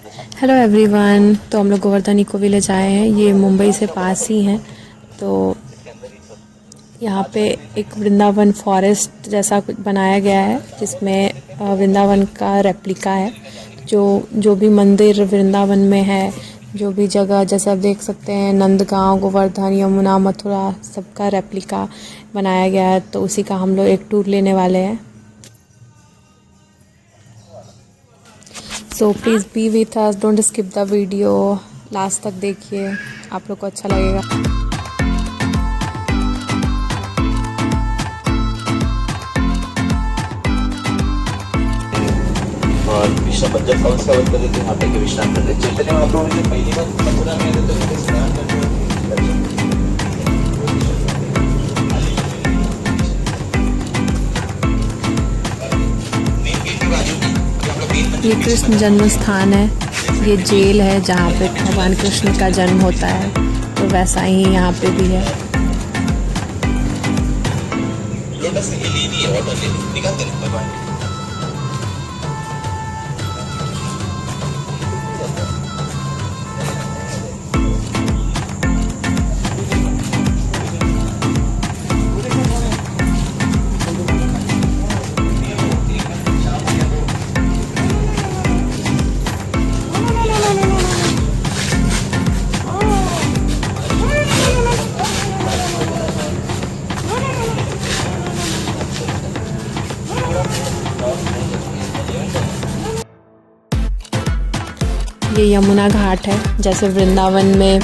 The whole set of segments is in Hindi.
Hello everyone. तो हम लोग गोवर्धन इको विलेज आए हैं। ये मुंबई से पास ही हैं। तो यहाँ पे एक वृंदावन फॉरेस्ट जैसा कुछ बनाया गया है जिसमें वृंदावन का रेप्लिका है। जो भी मंदिर वृंदावन में है, जो भी जगह जैसे आप देख सकते हैं, नंदगांव, गोवर्धन, यमुना, मथुरा, सबका रेप्लिका बनाया गया है। तो उसी का हम लोग एक टूर लेने वाले हैं। So please be with us, don't skip the video, last तक देखिए, आप लोग को अच्छा लगेगा। और विष्णु पंचम हाउस का बता देते हैं। यहाँ पे विश्राम करते चैतन्य महाप्रभु ने पहली बार मथुरा में आए तो उनके स्नान करते ये कृष्ण जन्म स्थान है। ये जेल है जहाँ पे भगवान कृष्ण का जन्म होता है। तो वैसा ही यहाँ पे भी है। लोटस से ले ली है, ऑर्डर ले ली, निकालते नहीं भगवान। ये यमुना घाट है। जैसे वृंदावन में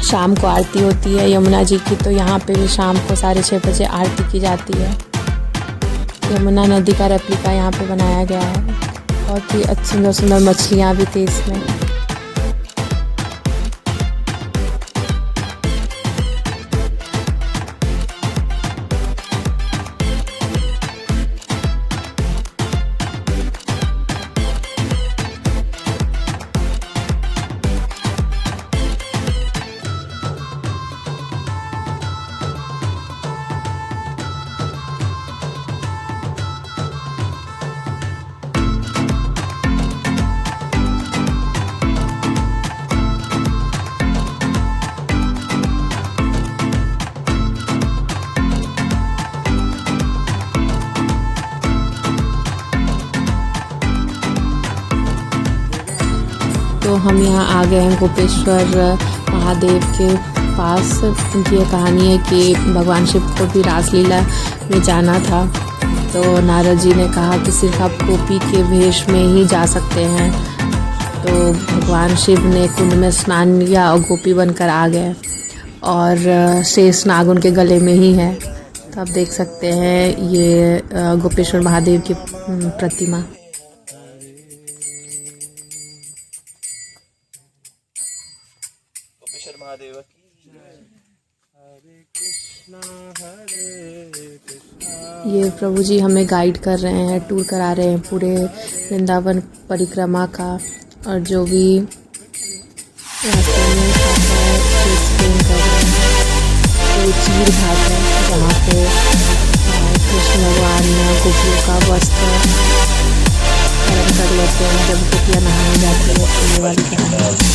शाम को आरती होती है यमुना जी की, तो यहाँ पे भी शाम को 6:30 बजे आरती की जाती है। यमुना नदी का रेप्लिका यहाँ पे बनाया गया है। बहुत ही अच्छी सुंदर सुंदर मछलियाँ भी थी इसमें। तो हम यहाँ आ गए हैं गोपेश्वर महादेव के पास। उनकी ये कहानी है कि भगवान शिव को भी रासलीला में जाना था। तो नारद जी ने कहा कि सिर्फ आप गोपी के वेश में ही जा सकते हैं। तो भगवान शिव ने कुंड में स्नान लिया और गोपी बनकर आ गए। और शेष नाग उनके गले में ही है। तो आप देख सकते हैं ये गोपेश्वर महादेव की प्रतिमा। महादेव की हरे कृष्णा हरे कृष्णा। ये प्रभु जी हमें गाइड कर रहे हैं, टूर करा रहे हैं पूरे वृंदावन परिक्रमा का। और जो भी रास्ते में आता है तो एक्सप्लेन कर रहे हैं। ये चीर घाट है जहाँ पे कृष्ण भगवान गोपियों का वस्त्र हरण कर लेते हैं जब गोपियाँ नहाने जाती है। तो ये वाली कहानी।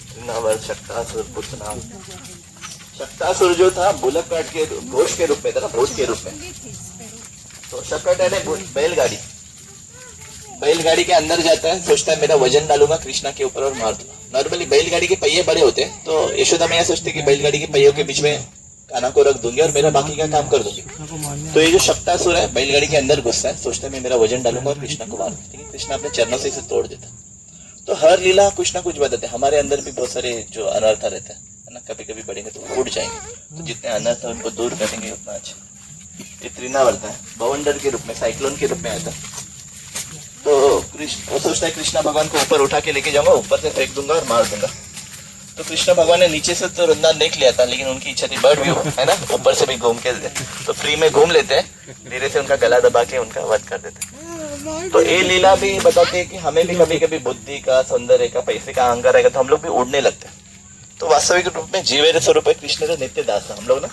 वृंदावन शक्तासुर पुत्र नाम शक्तासुर जो था बुलक कार्ट के घोष के रूप में था ना, भूत के रूप में। तो शक्कट है बैलगाड़ी, बैलगाड़ी के अंदर जाता है, सोचता है मेरा वजन डालूंगा कृष्णा के ऊपर और मार दूंगा। नॉर्मली बैलगाड़ी के पहिए बड़े होते हैं, तो यशोदा मैया सोचती कि बैलगाड़ी के पहियों के बीच में काना को रख दूंगी और मेरा बाकी का काम कर दूंगी। तो ये जो शक्तासुर है बैलगाड़ी के अंदर घुसता है, सोचता है मैं मेरा वजन डालूंगा और कृष्णा को मार दूंगी। कृष्णा अपने चरणों से इसे तोड़ देता। तो हर लीला कुछ ना कुछ बताते हैं। हमारे अंदर भी बहुत सारे जो अनर्थ रहते हैं ना, कभी कभी बढ़ेंगे तो फूट जाएंगे। तो जितने अनर्थ है उनको दूर करेंगे उतना अच्छा। ये त्रिनावर्ता है, बवंडर के रूप में, साइक्लोन के रूप में आता है। तो कृष्ण वो सोचता है कृष्णा भगवान को ऊपर उठा के लेके जाऊंगा, ऊपर से फेंक दूंगा और मार दूंगा। तो कृष्ण भगवान ने नीचे से तो वृंदावन देख लिया था, लेकिन उनकी इच्छा थी बर्ड व्यू है ना, ऊपर से भी घूम के तो फ्री में घूम लेते हैं, धीरे से उनका गला दबा के उनका वध कर देते हैं। तो ये लीला भी बताते हैं कि हमें भी कभी कभी बुद्धि का, सौंदर्य का, पैसे का अहंकार रहेगा तो हम लोग भी उड़ने लगते हैं। तो वास्तविक रूप में जीवेर स्वरूप है कृष्ण का नित्य दास है। हम लोग ना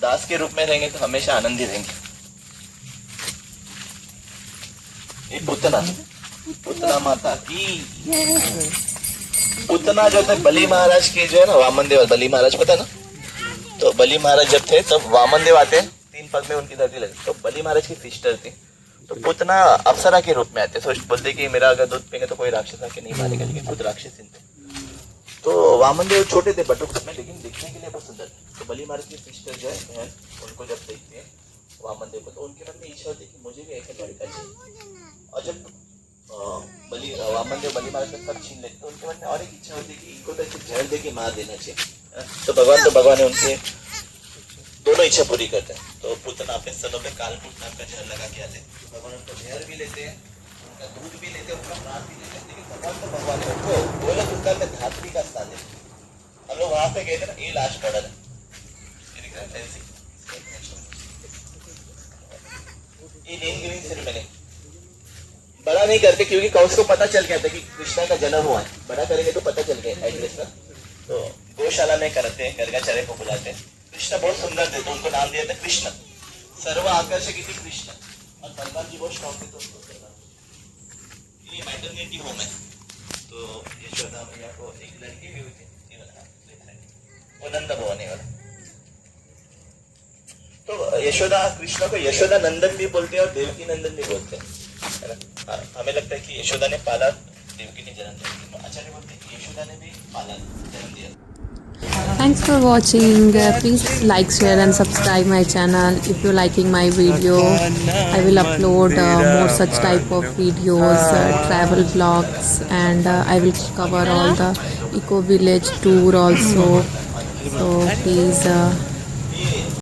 दास के रूप में रहेंगे तो हमेशा आनंदी रहेंगे। ये पुतना माता की पुतना जो थे बलि महाराज के जो है ना, वामन देव, बलि महाराज पता है ना। तो बलि महाराज जब थे तब वामन देव आते, 3 पग में उनकी धरती लगी। तो बलि महाराज की सिस्टर थी, तो पुतना अप्सरा के रूप में आते। सोच बोलते कि मेरा अगर दूध पिएंगे तो कोई राक्षस आके नहीं मारेगा, लेकिन खुद राक्षस थे। तो वामन देव छोटे थे बटुक में, लेकिन दिखने के लिए बहुत सुंदर थे। तो बलि महाराज की सिस्टर जो है बहन, उनको जब देखते हैं वामन देव को, तो उनके मन में इच्छा होती है कि मुझे भी ऐसा लड़का चाहिए। और जब वामन देव बलि महाराज का सब छीन लेते, तो उनके मन में और एक इच्छा होती है कि इनको तो ऐसे जहर दे के मार देना चाहिए। तो भगवान ने उनके दोनों इच्छा पूरी करते हैं। तो पुतना अपने स्तनों पे कालकूट नाम का जहर लगा के आते हैं। भगवान उनको जहर भी लेते हैं, उनका दूध भी लेते हैं, उनका प्राण भी लेते हैं। लेकिन भगवान ने उनको गोलक उनका में धात्री का स्थान देते। हम लोग वहां पे गए थे ना, ये लाश पड़ा है, ये नेम गिविंग सेरेमनी बड़ा नहीं करते, क्योंकि कंस को पता चल गया था कि कृष्णा का जन्म हुआ है। बड़ा करेंगे तो पता चल गया एड्रेस ना। तो गौशाला में करते हैं, गर्गाचार्य को बुलाते हैं। कृष्ण बहुत सुंदर थे तो उनको नाम दिया था कृष्ण, सर्व आकर्षक कृष्ण। और बलराम जी बहुत स्ट्रॉन्ग थे तो उनको ये मैटरनिटी होम है। तो यशोदा मैया को एक लड़की भी हुई थी, वो नंद भवन है। तो यशोदा कृष्ण को यशोदा नंदन भी बोलते हैं और देवकी नंदन भी बोलते हैं, है ना। हमें लगता है कि यशोदा ने पाला, देवकी ने जन्म दिया। आचार्य बोलते हैं कि यशोदा ने भी पाला, जन्म दिया। Thanks for watching. Please like, share and subscribe my channel. If you're liking my video, I will upload more such type of videos, travel vlogs, and I will cover all the eco village tour also. So please